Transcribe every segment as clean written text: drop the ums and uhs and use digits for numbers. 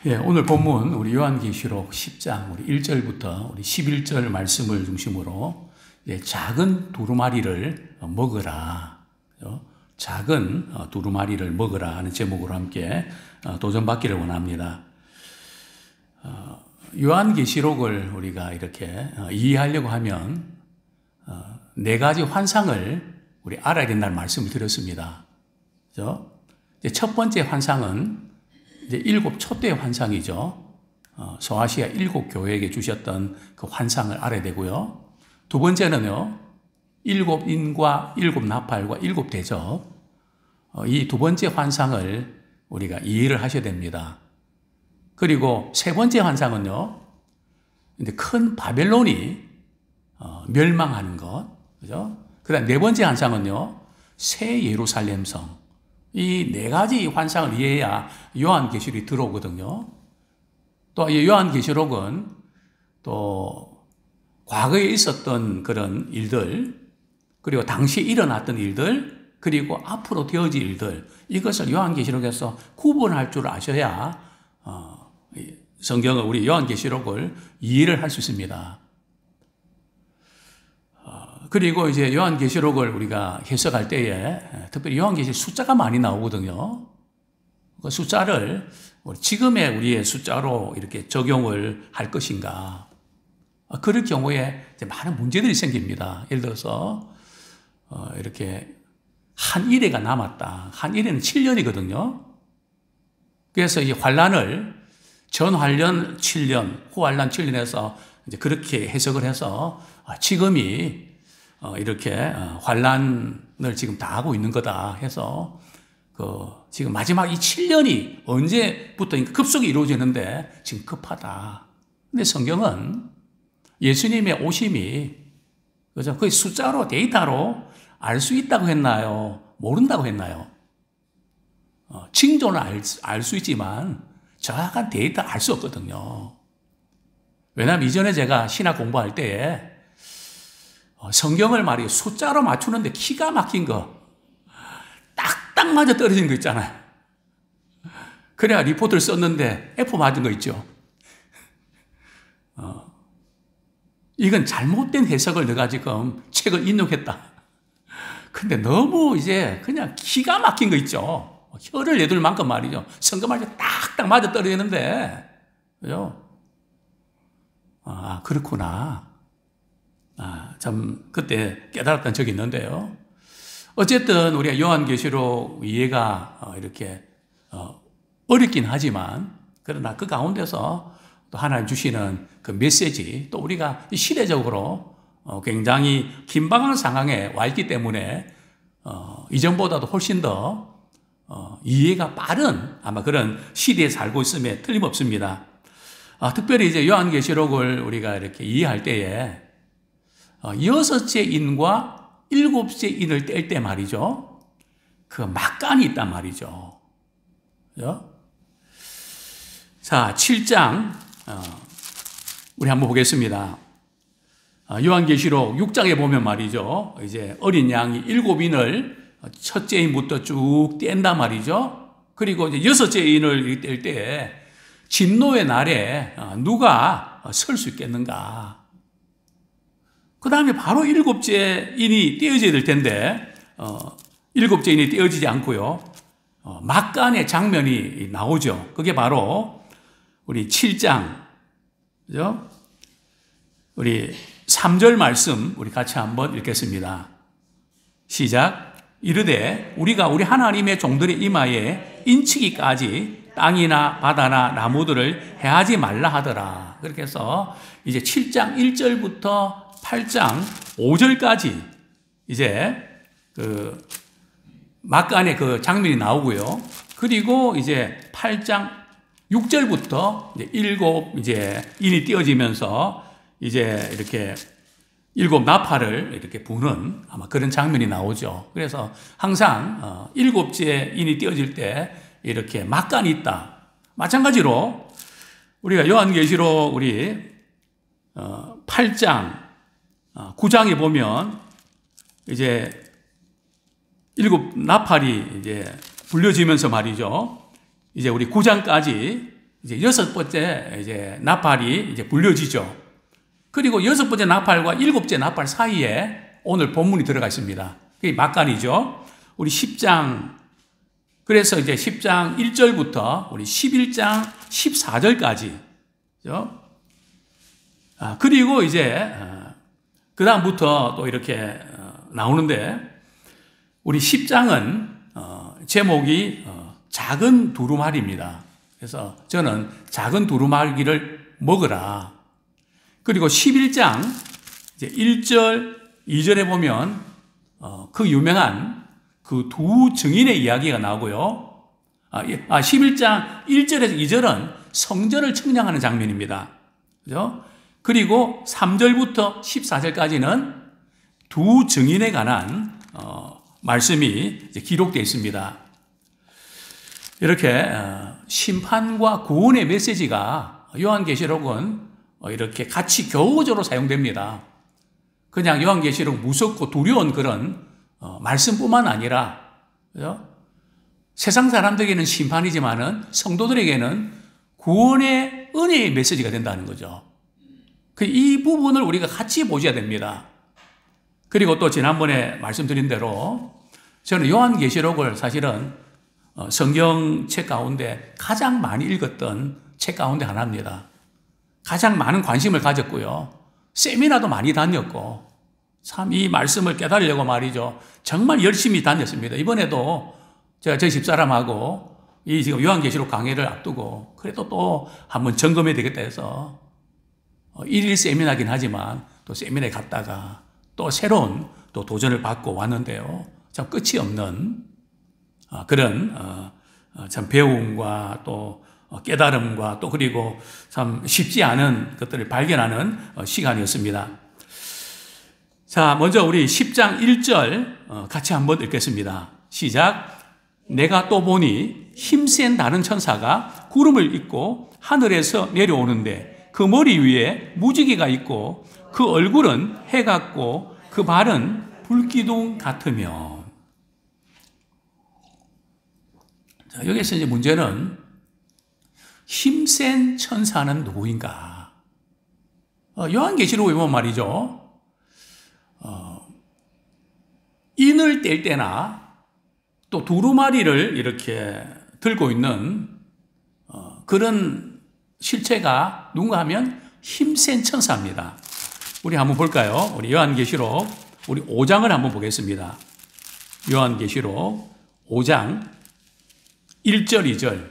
예, 오늘 본문 우리 요한계시록 10장 우리 1절부터 우리 11절 말씀을 중심으로 작은 두루마리를 먹으라. 작은 두루마리를 먹으라 하는 제목으로 함께 도전받기를 원합니다. 요한계시록을 우리가 이렇게 이해하려고 하면 네 가지 환상을 우리 알아야 된다는 말씀을 드렸습니다. 그죠? 첫 번째 환상은 이제 7 촛대 환상이죠. 소아시아 7 교회에게 주셨던 그 환상을 알아야 되고요. 두 번째는요, 7 인과 7 나팔과 7 대접. 이 두 번째 환상을 우리가 이해를 하셔야 됩니다. 그리고 세 번째 환상은요, 이제 큰 바벨론이 멸망하는 것, 그죠? 그다음 네 번째 환상은요, 새 예루살렘 성. 이 네 가지 환상을 이해해야 요한계시록이 들어오거든요. 또 이 요한계시록은 또 과거에 있었던 그런 일들, 그리고 당시에 일어났던 일들, 그리고 앞으로 되어질 일들, 이것을 요한계시록에서 구분할 줄 아셔야 성경을, 우리 요한계시록을 이해를 할 수 있습니다. 그리고 이제 요한계시록을 우리가 해석할 때에 특별히 요한계시록 숫자가 많이 나오거든요. 그 숫자를 지금의 우리의 숫자로 이렇게 적용을 할 것인가. 그럴 경우에 이제 많은 문제들이 생깁니다. 예를 들어서 이렇게 한 일회가 남았다. 한 일회는 7년이거든요. 그래서 이 환란을 전환란 7년, 후환란 7년에서 이제 그렇게 해석을 해서 지금이 이렇게 환란을 지금 다 하고 있는 거다 해서 지금 마지막 이 7년이 언제부터 급속히 이루어지는데 지금 급하다. 근데 성경은 예수님의 오심이 그죠? 그 숫자로 데이터로 알 수 있다고 했나요? 모른다고 했나요? 징조는 알 수 있지만 정확한 데이터 알 수 없거든요. 왜냐하면 이전에 제가 신학 공부할 때에 성경을 말이에요. 숫자로 맞추는데 기가 막힌 거, 딱딱 맞아 떨어진 거 있잖아요. 그래야 리포트를 썼는데 F 맞은 거 있죠. 이건 잘못된 해석을 내가 지금 책을 인용했다. 근데 너무 이제 그냥 기가 막힌 거 있죠. 혀를 내둘 만큼 말이죠. 성경 말이 딱딱 맞아 떨어지는데, 그죠? 그렇구나. 참 그때 깨달았던 적이 있는데요. 어쨌든 우리가 요한계시록 이해가 이렇게 어렵긴 하지만 그러나 그 가운데서 또 하나님 주시는 그 메시지, 또 우리가 시대적으로 굉장히 긴박한 상황에 와 있기 때문에 이전보다도 훨씬 더 이해가 빠른 아마 그런 시대에 살고 있음에 틀림없습니다. 특별히 이제 요한계시록을 우리가 이렇게 이해할 때에 6째 인과 7째 인을 뗄 때 말이죠. 그 막간이 있단 말이죠. 그죠? 자, 7장, 우리 한번 보겠습니다. 요한계시록 6장에 보면 말이죠. 이제 어린 양이 7인을 첫째 인부터 쭉 뗀단 말이죠. 그리고 이제 6째 인을 뗄 때 진노의 날에 누가 설 수 있겠는가. 그 다음에 바로 7째 인이 떼어져야 될 텐데, 7째 인이 떼어지지 않고요. 막간의 장면이 나오죠. 그게 바로 우리 7장, 그죠? 우리 3절 말씀 우리 같이 한번 읽겠습니다. 시작. 이르되 우리가 우리 하나님의 종들의 이마에 인치기까지 땅이나 바다나 나무들을 해하지 말라 하더라. 그렇게 해서 이제 7장 1절부터 8장 5절까지 이제 그 막간의 그 장면이 나오고요. 그리고 이제 8장 6절부터 이제 인이 띄어지면서 이제 이렇게 7 나팔을 이렇게 부는 아마 그런 장면이 나오죠. 그래서 항상 7째 인이 띄어질 때 이렇게 막간이 있다. 마찬가지로 우리가 요한계시록 우리 8장 9장에 보면 이제 7 나팔이 이제 불려지면서 말이죠. 이제 우리 9장까지 이제 여섯 번째 이제 나팔이 이제 불려지죠. 그리고 여섯 번째 나팔과 일곱째 나팔 사이에 오늘 본문이 들어가 있습니다. 그게 막간이죠. 우리 10장, 그래서 이제 10장 1절부터 우리 11장 14절까지. 그리고 이제, 그 다음부터 또 이렇게 나오는데, 우리 10장은, 제목이, 작은 두루마리입니다. 그래서 저는 작은 두루마리를 먹으라. 그리고 11장, 이제 1절, 2절에 보면, 그 유명한 그 두 증인의 이야기가 나오고요. 11장 1절에서 2절은 성전을 청량하는 장면입니다. 그죠? 그리고 3절부터 14절까지는 두 증인에 관한 말씀이 이제 기록되어 있습니다. 이렇게 심판과 구원의 메시지가 요한계시록은 이렇게 같이 교우적으로 사용됩니다. 그냥 요한계시록 무섭고 두려운 그런 말씀뿐만 아니라, 그죠? 세상 사람들에게는 심판이지만은 성도들에게는 구원의 은혜의 메시지가 된다는 거죠. 이 부분을 우리가 같이 보셔야 됩니다. 그리고 또 지난번에 말씀드린 대로 저는 요한계시록을 사실은 성경책 가운데 가장 많이 읽었던 책 가운데 하나입니다. 가장 많은 관심을 가졌고요. 세미나도 많이 다녔고, 참 이 말씀을 깨달으려고 말이죠. 정말 열심히 다녔습니다. 이번에도 제가 저희 집사람하고 이 지금 요한계시록 강의를 앞두고 그래도 또 한번 점검해야 되겠다 해서 일일 세미나긴 하지만 또 세미나에 갔다가 또 새로운 또 도전을 받고 왔는데요. 참 끝이 없는 그런 참 배움과 또 깨달음과 또 그리고 참 쉽지 않은 것들을 발견하는 시간이었습니다. 자, 먼저 우리 10장 1절 같이 한번 읽겠습니다. 시작. 내가 또 보니 힘센 다른 천사가 구름을 입고 하늘에서 내려오는데 그 머리 위에 무지개가 있고 그 얼굴은 해 같고 그 발은 불기둥 같으며. 자, 여기서 이제 문제는 힘센 천사는 누구인가? 요한계시록에 보면 말이죠. 인을 뗄 때나 또 두루마리를 이렇게 들고 있는 그런 실체가 누군가 하면 힘센 천사입니다. 우리 한번 볼까요? 우리 요한계시록 우리 5장을 한번 보겠습니다. 요한계시록 5장 1절 2절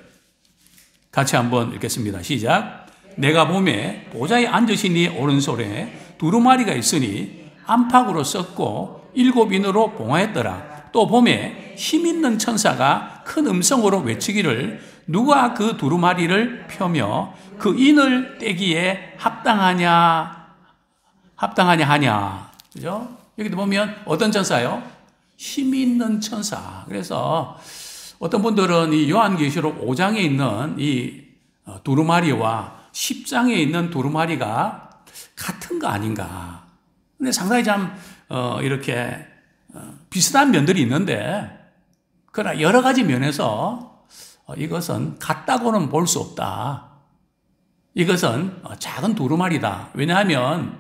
같이 한번 읽겠습니다. 시작. 내가 보매 보좌에 앉으신 이의 오른손에 두루마리가 있으니 안팎으로 썼고 7인으로 봉하였더라. 또 보매 힘 있는 천사가 큰 음성으로 외치기를 누가 그 두루마리를 펴며 그 인을 떼기에 합당하냐 하냐. 그죠? 여기도 보면 어떤 천사요? 힘 있는 천사. 그래서 어떤 분들은 이 요한계시록 5장에 있는 이 두루마리와 10장에 있는 두루마리가 같은 거 아닌가. 근데 상당히 참 이렇게 비슷한 면들이 있는데, 그러나 여러 가지 면에서 이것은 같다고는 볼 수 없다. 이것은 작은 두루마리다. 왜냐하면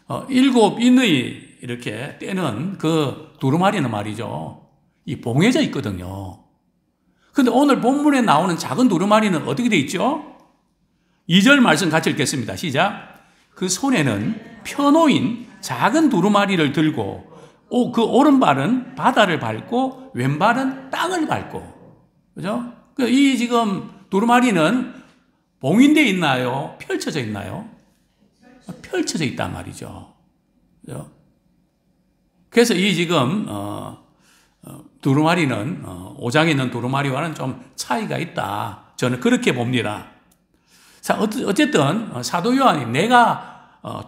7인의 이렇게 떼는 그 두루마리는 말이죠, 이 봉해져 있거든요. 근데 오늘 본문에 나오는 작은 두루마리는 어떻게 돼 있죠? 2절 말씀 같이 읽겠습니다. 시작. 그 손에는 펴놓인 작은 두루마리를 들고 그 오른발은 바다를 밟고 왼발은 땅을 밟고. 그죠? 이 지금 두루마리는 봉인되어 있나요? 펼쳐져 있나요? 펼쳐져 있단 말이죠. 그죠? 그래서 이 지금 두루마리는 5장에 있는 두루마리와는 좀 차이가 있다. 저는 그렇게 봅니다. 자, 어쨌든 사도 요한이 내가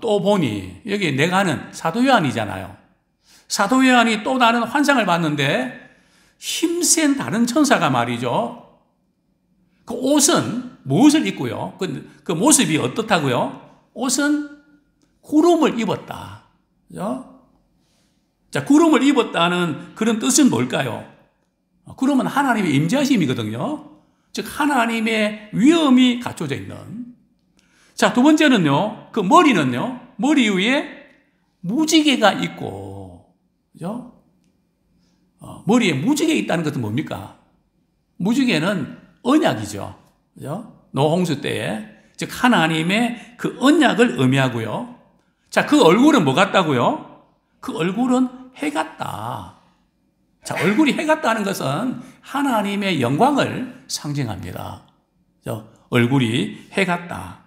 또 보니, 여기 내가는 사도 요한이잖아요. 사도 요한이 또 다른 환상을 봤는데 힘센 다른 천사가 말이죠. 그 옷은 무엇을 입고요? 그 모습이 어떻다고요? 옷은 구름을 입었다. 그죠? 자, 구름을 입었다는 그런 뜻은 뭘까요? 구름은 하나님의 임재하심이거든요. 즉 하나님의 위엄이 갖춰져 있는. 자, 두 번째는요, 그 머리는요, 머리 위에 무지개가 있고, 그죠? 머리에 무지개 있다는 것은 뭡니까? 무지개는 언약이죠. 그죠? 노홍수 때에, 즉 하나님의 그 언약을 의미하고요. 자, 그 얼굴은 뭐 같다고요? 그 얼굴은 해 같다. 자, 얼굴이 해 같다는 것은 하나님의 영광을 상징합니다. 그죠? 얼굴이 해 같다.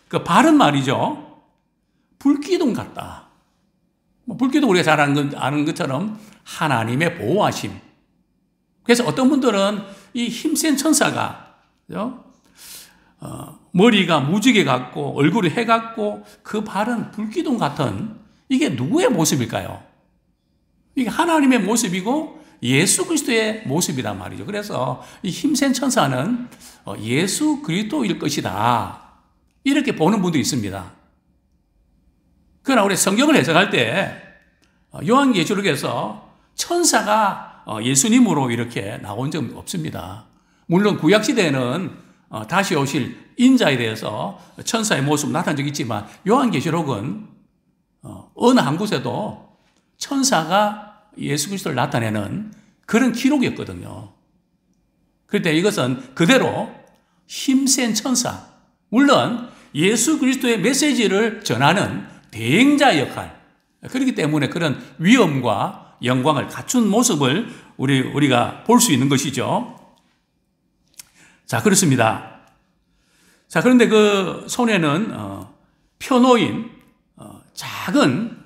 그 발은 말이죠, 불기둥 같다. 불기둥 우리가 잘 아는 것처럼 하나님의 보호하심. 그래서 어떤 분들은 이 힘센 천사가, 그죠? 머리가 무지개 같고 얼굴이 해 같고 그 발은 불기둥 같은, 이게 누구의 모습일까요? 이게 하나님의 모습이고 예수 그리스도의 모습이란 말이죠. 그래서 이 힘센 천사는 예수 그리스도일 것이다, 이렇게 보는 분도 있습니다. 그러나 우리 성경을 해석할 때 요한계시록에서 천사가 예수님으로 이렇게 나온 적은 없습니다. 물론 구약시대에는 다시 오실 인자에 대해서 천사의 모습 나타난 적이 있지만 요한계시록은 어느 한 곳에도 천사가 예수 그리스도를 나타내는 그런 기록이었거든요. 그런데 이것은 그대로 힘센 천사, 물론 예수 그리스도의 메시지를 전하는 대행자 역할, 그렇기 때문에 그런 위엄과 영광을 갖춘 모습을 우리가 볼 수 있는 것이죠. 자, 그렇습니다. 자, 그런데 그 손에는 펴놓인 작은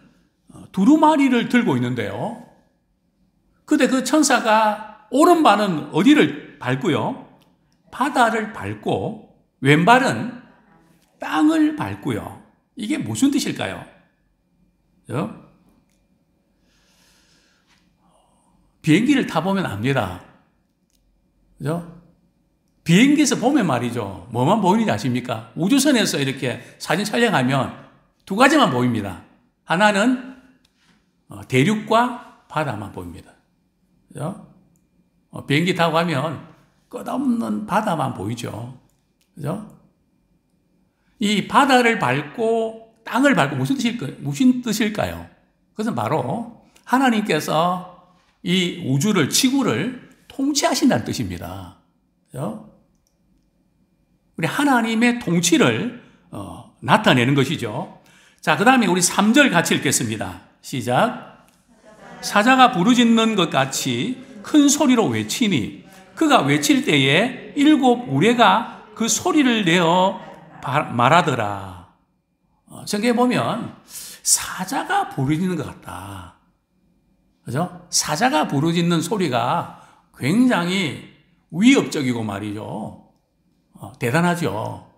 두루마리를 들고 있는데요. 근데 그 천사가 오른발은 어디를 밟고요? 바다를 밟고 왼발은 땅을 밟고요. 이게 무슨 뜻일까요? 비행기를 타보면 압니다. 그죠? 비행기에서 보면 말이죠, 뭐만 보이는지 아십니까? 우주선에서 이렇게 사진 촬영하면 두 가지만 보입니다. 하나는 대륙과 바다만 보입니다. 그죠? 비행기 타고 가면 끝없는 바다만 보이죠. 그죠? 이 바다를 밟고 땅을 밟고 무슨 뜻일까요? 그것은 바로 하나님께서 이 우주를, 지구를 통치하신다는 뜻입니다. 그죠? 우리 하나님의 통치를 나타내는 것이죠. 자, 그 다음에 우리 3절 같이 읽겠습니다. 시작. 사자가 부르짖는 것 같이 큰 소리로 외치니 그가 외칠 때에 7 우레가 그 소리를 내어 말하더라. 성경에 보면 사자가 부르짖는 것 같다. 그죠? 사자가 부르짖는 소리가 굉장히 위협적이고 말이죠. 대단하죠.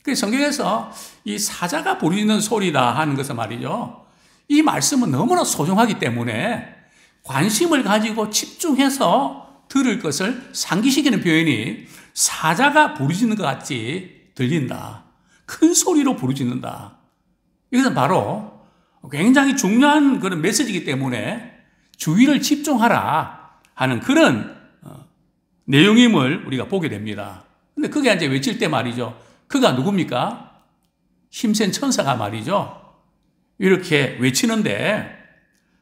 그래서 성경에서 이 사자가 부르짖는 소리다 하는 것은 말이죠, 이 말씀은 너무나 소중하기 때문에 관심을 가지고 집중해서 들을 것을 상기시키는 표현이 사자가 부르짖는 것 같이 들린다. 큰 소리로 부르짖는다. 이것은 바로 굉장히 중요한 그런 메시지이기 때문에 주의를 집중하라 하는 그런 내용임을 우리가 보게 됩니다. 근데 그게 이제 외칠 때 말이죠, 그가 누굽니까? 힘센 천사가 말이죠, 이렇게 외치는데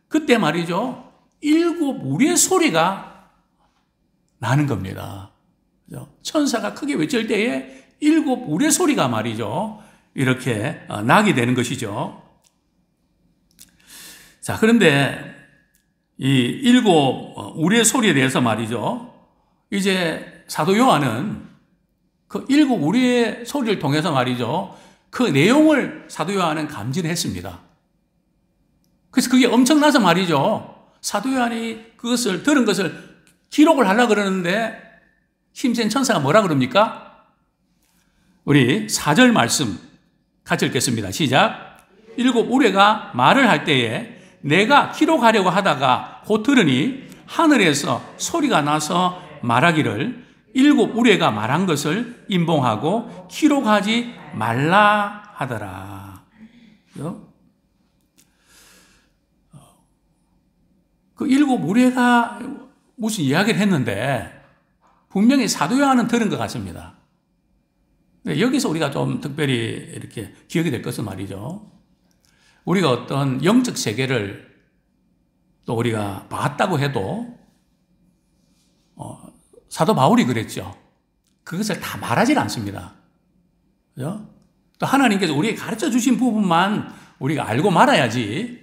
그때 말이죠, 7 우리의 소리가 나는 겁니다. 그죠? 천사가 크게 외칠 때에 7 우리의 소리가 말이죠, 이렇게 나게 되는 것이죠. 자, 그런데 이 7 우리의 소리에 대해서 말이죠, 이제 사도 요한은 그 7 우리의 소리를 통해서 말이죠, 그 내용을 사도 요한은 감지를 했습니다. 그래서 그게 엄청나서 말이죠, 사도 요한이 그것을 들은 것을 기록을 하려고 그러는데 힘센 천사가 뭐라 그럽니까? 우리 4절 말씀 같이 읽겠습니다. 시작. 7 우레가 말을 할 때에 내가 기록하려고 하다가 곧 들으니 하늘에서 소리가 나서 말하기를 7 우레가 말한 것을 임봉하고 기록하지 말라 하더라. 그 7 우레가 무슨 이야기를 했는데 분명히 사도 요한은 들은 것 같습니다. 여기서 우리가 좀 특별히 이렇게 기억이 될 것은 말이죠. 우리가 어떤 영적 세계를 또 우리가 봤다고 해도 사도 바울이 그랬죠. 그것을 다 말하지 않습니다. 그죠? 또 하나님께서 우리에게 가르쳐 주신 부분만 우리가 알고 말아야지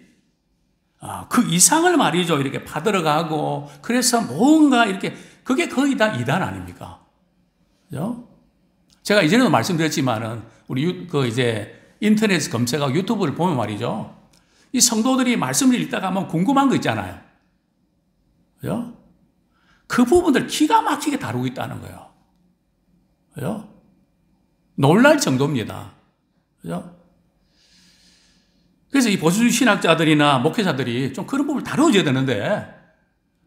그 이상을 말이죠. 이렇게 파들어가고 그래서 뭔가 이렇게 그게 거의 다 이단 아닙니까? 그죠? 제가 이전에도 말씀드렸지만은 우리 이제 인터넷 검색하고 유튜브를 보면 말이죠. 이 성도들이 말씀을 읽다가 뭐 궁금한 거 있잖아요. 그죠? 그 부분들 기가 막히게 다루고 있다는 거예요. 그죠? 놀랄 정도입니다. 그죠? 그래서 이 보수주의 신학자들이나 목회자들이 좀 그런 부분을 다뤄줘야 되는데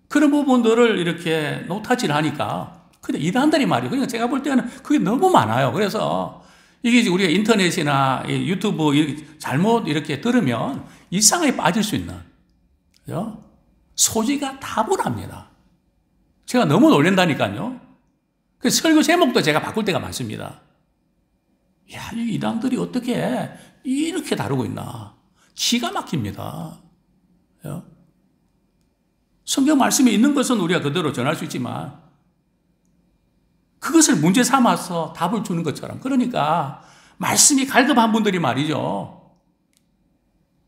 그런 부분들을 이렇게 노타치를 하니까 근데 이단들이 말이에요. 그러니까 제가 볼 때는 그게 너무 많아요. 그래서 이게 이제 우리가 인터넷이나 유튜브 잘못 이렇게 들으면 일상에 빠질 수 있는 그죠? 소지가 다분합니다. 제가 너무 놀란다니까요. 그래서 설교 제목도 제가 바꿀 때가 많습니다. 야, 이 이단들이 어떻게 이렇게 다루고 있나. 기가 막힙니다. 그죠? 성경 말씀이 있는 것은 우리가 그대로 전할 수 있지만 그것을 문제 삼아서 답을 주는 것처럼 그러니까 말씀이 갈급한 분들이 말이죠.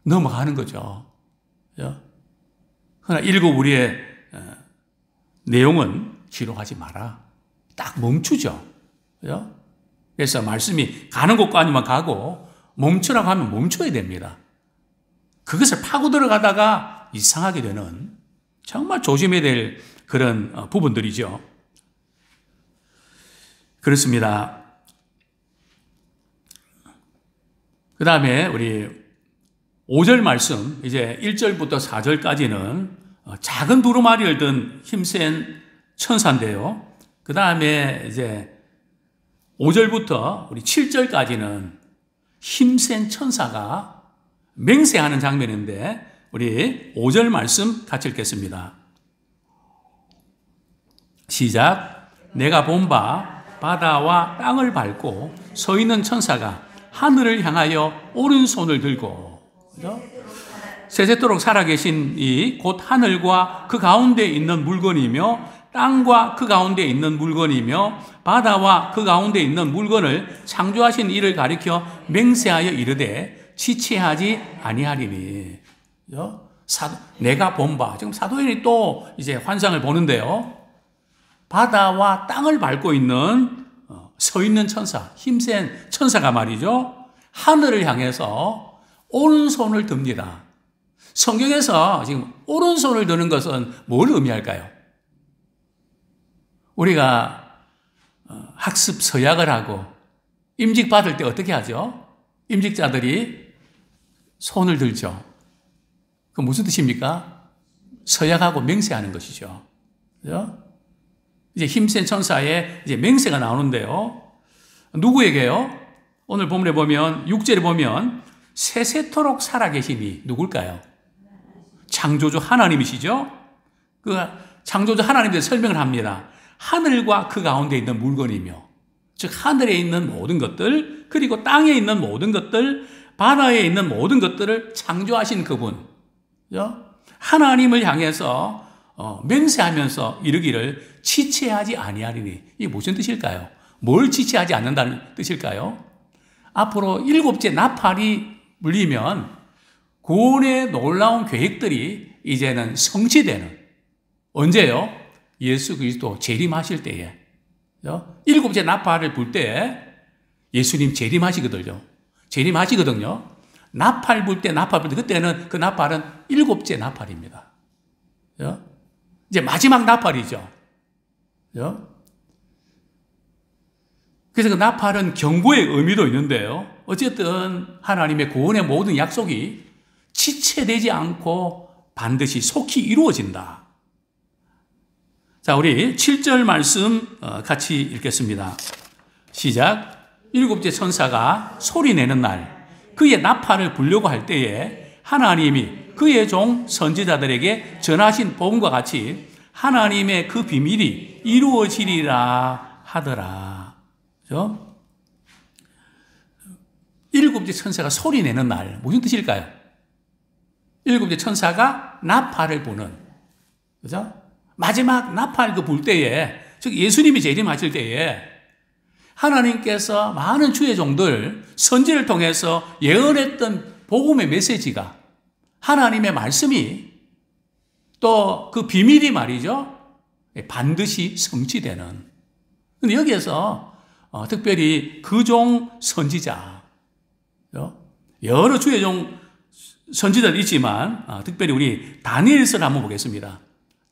넘어가는 거죠. 그죠? 그러나 일곱 우리의 내용은 기록하지 마라. 딱 멈추죠. 그죠? 그래서 말씀이 가는 곳과 아니면 가고 멈추라고 하면 멈춰야 됩니다. 그것을 파고 들어가다가 이상하게 되는 정말 조심해야 될 그런 부분들이죠. 그렇습니다. 그 다음에 우리 5절 말씀, 이제 1절부터 4절까지는 작은 두루마리를 든 힘센 천사인데요. 그 다음에 이제 5절부터 우리 7절까지는 힘센 천사가 맹세하는 장면인데 우리 5절 말씀 같이 읽겠습니다. 시작. 내가 본 바 바다와 땅을 밟고 서 있는 천사가 하늘을 향하여 오른손을 들고 그죠? 세세토록 살아계신 이 곧 하늘과 그 가운데 있는 물건이며 땅과 그 가운데 있는 물건이며 바다와 그 가운데 있는 물건을 창조하신 이를 가리켜 맹세하여 이르되 지체하지 아니하리니. 그죠? 내가 본 바. 지금 사도인이 또 이제 환상을 보는데요. 바다와 땅을 밟고 있는 서 있는 천사, 힘센 천사가 말이죠. 하늘을 향해서 오른손을 듭니다. 성경에서 지금 오른손을 드는 것은 뭘 의미할까요? 우리가 학습 서약을 하고 임직 받을 때 어떻게 하죠? 임직자들이 손을 들죠. 그 무슨 뜻입니까? 서약하고 맹세하는 것이죠. 그죠? 이제 힘센 천사의 이제 맹세가 나오는데요. 누구에게요? 오늘 본문에 보면 6절에 보면 세세토록 살아계시니 누굴까요? 창조주 하나님이시죠? 그 창조주 하나님에 대해 설명을 합니다. 하늘과 그 가운데 있는 물건이며 즉 하늘에 있는 모든 것들 그리고 땅에 있는 모든 것들 바다에 있는 모든 것들을 창조하신 그분 그죠? 하나님을 향해서 맹세하면서 이르기를 지체하지 아니하리니 이게 무슨 뜻일까요? 뭘 지체하지 않는다는 뜻일까요? 앞으로 7째 나팔이 물리면 구원의 놀라운 계획들이 이제는 성취되는 언제요? 예수 그리스도 재림하실 때에 7째 나팔을 불 때 예수님 재림하시거든요. 나팔 불 때 그때는 그 나팔은 7째 나팔입니다. 이제 마지막 나팔이죠. 그래서 그 나팔은 경고의 의미도 있는데요. 어쨌든 하나님의 구원의 모든 약속이 지체되지 않고 반드시 속히 이루어진다. 자, 우리 7절 말씀 같이 읽겠습니다. 시작. 7째 천사가 소리내는 날 그의 나팔을 불려고 할 때에 하나님이 그의 종 선지자들에게 전하신 복음과 같이 하나님의 그 비밀이 이루어지리라 하더라. 그죠? 일곱째 천사가 소리 내는 날, 무슨 뜻일까요? 일곱째 천사가 나팔을 부는, 그죠? 마지막 나팔 그 불 때에, 즉 예수님이 재림하실 때에 하나님께서 많은 주의 종들, 선지를 통해서 예언했던 복음의 메시지가, 하나님의 말씀이, 또 그 비밀이 말이죠, 반드시 성취되는. 근데 여기에서 특별히 그 종 선지자, 여러 주의 종 선지자들 있지만 특별히 우리 다니엘서를 한번 보겠습니다.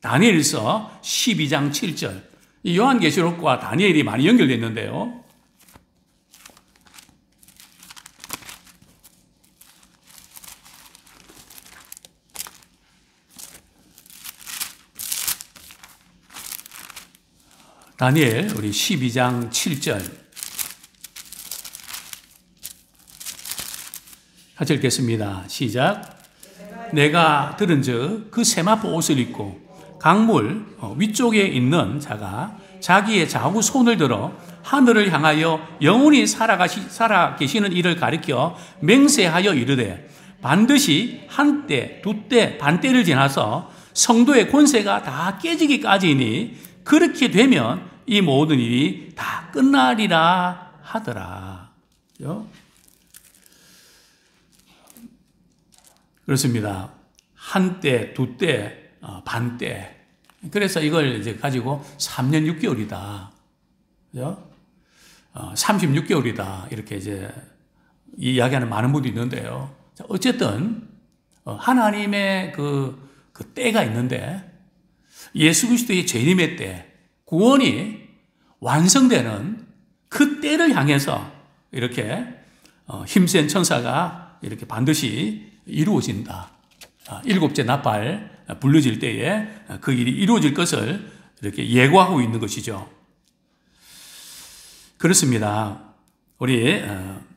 다니엘서 12장 7절. 이 요한계시록과 다니엘이 많이 연결되어 있는데요. 다니엘 우리 12장 7절 같이 읽겠습니다. 시작. 내가 들은즉 그 세마포 옷을 입고 강물 위쪽에 있는 자가 자기의 좌우 손을 들어 하늘을 향하여 영원히 살아 계시는 이를 가리켜 맹세하여 이르되 반드시 한때 두때 반때를 지나서 성도의 권세가 다 깨지기까지니 그렇게 되면 이 모든 일이 다 끝나리라 하더라. 그렇습니다. 한때, 두때, 반때. 그래서 이걸 이제 가지고 3년 6개월이다. 그죠? 36개월이다. 이렇게 이제 이야기하는 많은 분도 있는데요. 어쨌든, 하나님의 그 때가 있는데, 예수 그리스도의 재림의 때, 구원이 완성되는 그 때를 향해서 이렇게 힘센 천사가 이렇게 반드시 이루어진다. 일곱째 나팔 불러질 때에 그 일이 이루어질 것을 이렇게 예고하고 있는 것이죠. 그렇습니다. 우리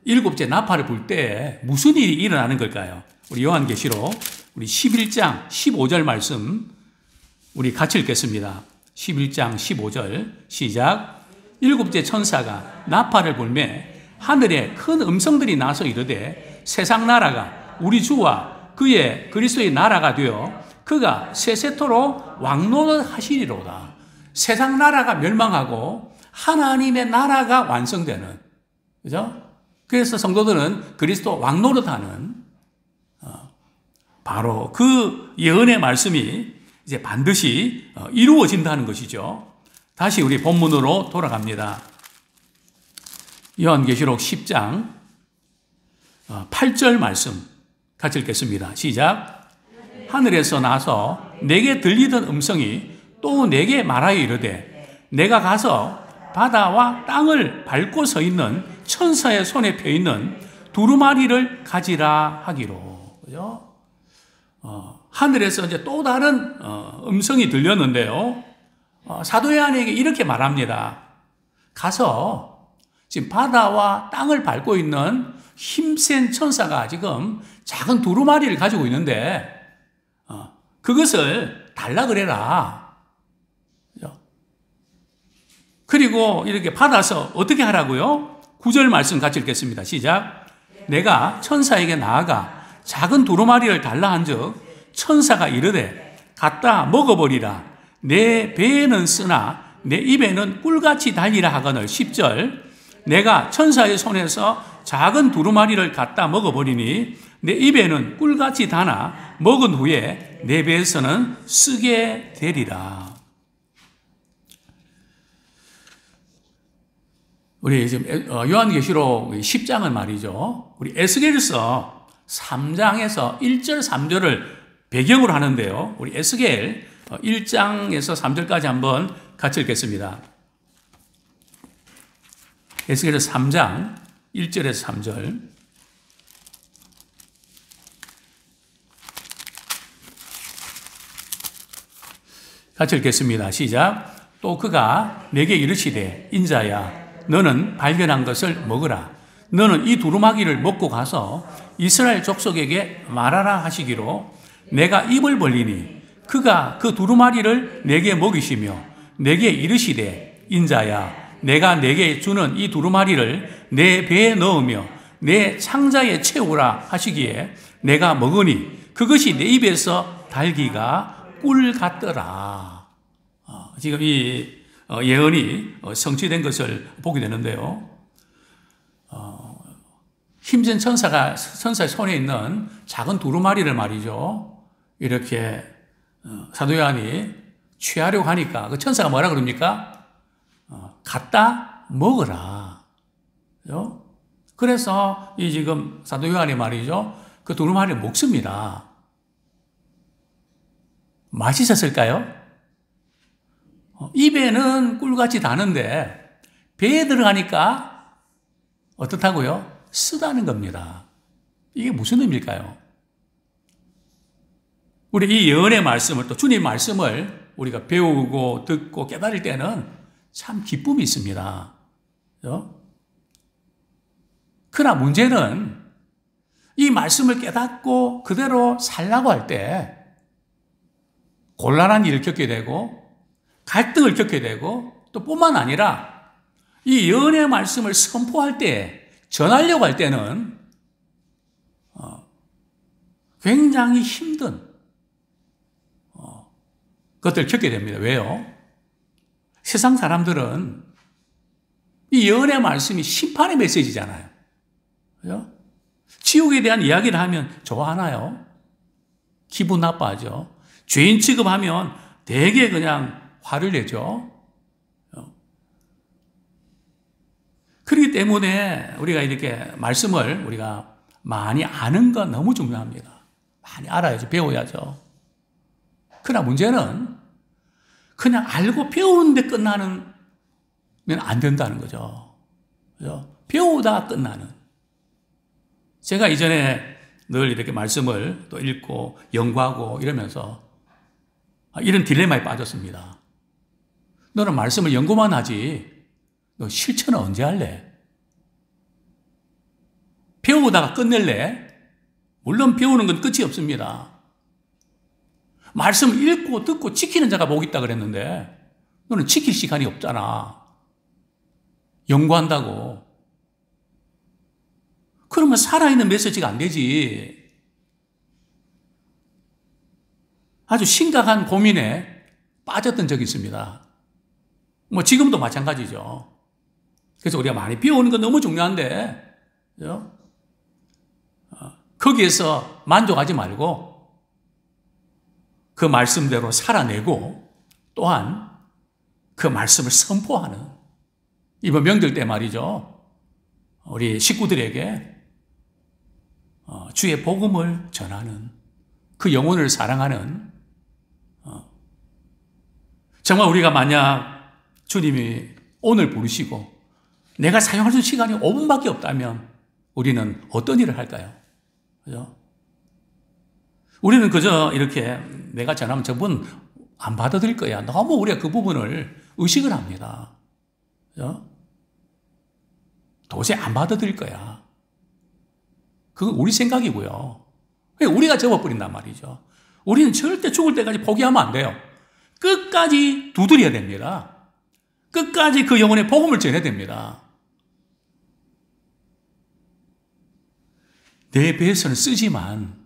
일곱째 나팔을 불 때 무슨 일이 일어나는 걸까요? 우리 요한계시록 우리 11장 15절 말씀 우리 같이 읽겠습니다. 11장 15절 시작. 일곱째 천사가 나팔을 불매 하늘에 큰 음성들이 나서 이르되 세상 나라가 우리 주와 그의 그리스도의 나라가 되어 그가 세세토록 왕노릇하시리로다. 세상 나라가 멸망하고 하나님의 나라가 완성되는, 그죠? 그래서 성도들은 그리스도 왕노릇하는 바로 그 예언의 말씀이 이제 반드시 이루어진다는 것이죠. 다시 우리 본문으로 돌아갑니다. 요한계시록 10장 8절 말씀 같이 읽겠습니다. 시작. 하늘에서 나서 내게 들리던 음성이 또 내게 말하여 이르되 내가 가서 바다와 땅을 밟고 서 있는 천사의 손에 펴 있는 두루마리를 가지라 하기로. 그죠? 하늘에서 이제 또 다른 음성이 들렸는데요. 사도 요한에게 이렇게 말합니다. 가서 지금 바다와 땅을 밟고 있는 힘센 천사가 지금 작은 두루마리를 가지고 있는데 그것을 달라 그래라. 그리고 이렇게 받아서 어떻게 하라고요? 9절 말씀 같이 읽겠습니다. 시작. 내가 천사에게 나아가 작은 두루마리를 달라 한즉 천사가 이르되 갖다 먹어버리라. 내 배에는 쓰나 내 입에는 꿀같이 달리라 하거늘. 10절. 내가 천사의 손에서 작은 두루마리를 갖다 먹어버리니 내 입에는 꿀같이 다나 먹은 후에 내 배에서는 쓰게 되리라. 우리 지금 요한계시록 10장은 말이죠. 우리 에스겔서 3장에서 1절, 3절을 배경으로 하는데요. 우리 에스겔 1장에서 3절까지 한번 같이 읽겠습니다. 에스겔 3장 1절에서 3절. 같이 읽겠습니다. 시작. 또 그가 내게 이르시되 인자야 너는 발견한 것을 먹으라. 너는 이 두루마기를 먹고 가서 이스라엘 족속에게 말하라 하시기로 내가 입을 벌리니 그가 그 두루마리를 내게 먹이시며 내게 이르시되 인자야 내가 내게 주는 이 두루마리를 내 배에 넣으며 내 창자에 채우라 하시기에 내가 먹으니 그것이 내 입에서 달기가 꿀 같더라. 지금 이 예언이 성취된 것을 보게 되는데요. 힘센 천사의 손에 있는 작은 두루마리를 말이죠. 이렇게 사도 요한이 취하려고 하니까 그 천사가 뭐라 그럽니까? 갖다 먹어라. 그죠? 그래서 이 지금 사도 요한이 말이죠. 그 두루마리를 먹습니다. 맛있었을까요? 입에는 꿀같이 다는데 배에 들어가니까 어떻다고요? 쓰다는 겁니다. 이게 무슨 의미일까요? 우리 이 예언의 말씀을 또 주님의 말씀을 우리가 배우고 듣고 깨달을 때는 참 기쁨이 있습니다. 그렇죠? 그러나 문제는 이 말씀을 깨닫고 그대로 살라고 할 때 곤란한 일을 겪게 되고 갈등을 겪게 되고 또 뿐만 아니라 이 예언의 말씀을 선포할 때 전하려고 할 때는 굉장히 힘든 것들을 겪게 됩니다. 왜요? 세상 사람들은 이 예언의 말씀이 심판의 메시지잖아요. 그죠? 지옥에 대한 이야기를 하면 좋아하나요? 기분 나빠하죠. 죄인 취급하면 되게 그냥 화를 내죠. 그렇기 때문에 우리가 이렇게 말씀을 우리가 많이 아는 건 너무 중요합니다. 많이 알아야죠. 배워야죠. 그러나 문제는 그냥 알고 배우는데 끝나는 안 된다는 거죠. 그죠? 배우다가 끝나는. 제가 이전에 늘 이렇게 말씀을 또 읽고 연구하고 이러면서 이런 딜레마에 빠졌습니다. 너는 말씀을 연구만 하지 너 실천은 언제 할래? 배우다가 끝낼래? 물론 배우는 건 끝이 없습니다. 말씀을 읽고 듣고 지키는 자가 복 있다 그랬는데 너는 지킬 시간이 없잖아. 연구한다고. 그러면 살아있는 메시지가 안 되지. 아주 심각한 고민에 빠졌던 적이 있습니다. 뭐 지금도 마찬가지죠. 그래서 우리가 많이 배우는 건 너무 중요한데 그죠? 거기에서 만족하지 말고 그 말씀대로 살아내고 또한 그 말씀을 선포하는 이번 명절 때 말이죠. 우리 식구들에게 주의 복음을 전하는 그 영혼을 사랑하는 정말 우리가 만약 주님이 오늘 부르시고 내가 사용할 수 있는 시간이 5분밖에 없다면 우리는 어떤 일을 할까요? 그죠? 우리는 그저 이렇게 내가 전하면 저분 안 받아들일 거야. 너무 우리가 그 부분을 의식을 합니다. 그죠? 도저히 안 받아들일 거야. 그건 우리 생각이고요. 우리가 접어버린단 말이죠. 우리는 절대 죽을 때까지 포기하면 안 돼요. 끝까지 두드려야 됩니다. 끝까지 그 영혼의 복음을 전해야 됩니다. 내 배에서는 쓰지만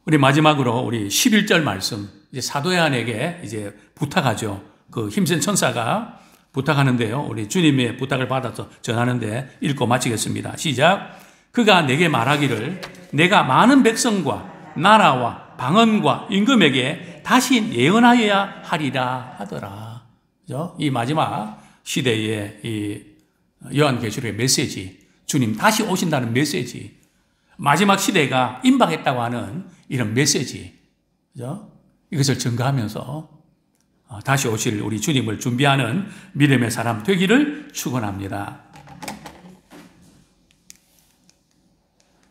우리 마지막으로 우리 11절 말씀 이제 사도 요한에게 이제 부탁하죠. 그 힘센 천사가 부탁하는데요. 우리 주님의 부탁을 받아서 전하는데 읽고 마치겠습니다. 시작. 그가 내게 말하기를 내가 많은 백성과 나라와 방언과 임금에게 다시 예언하여야 하리라 하더라. 그죠? 이 마지막 시대의 이 요한계시록의 메시지, 주님 다시 오신다는 메시지, 마지막 시대가 임박했다고 하는 이런 메시지, 그죠? 이것을 증거하면서 다시 오실 우리 주님을 준비하는 믿음의 사람 되기를 축원합니다.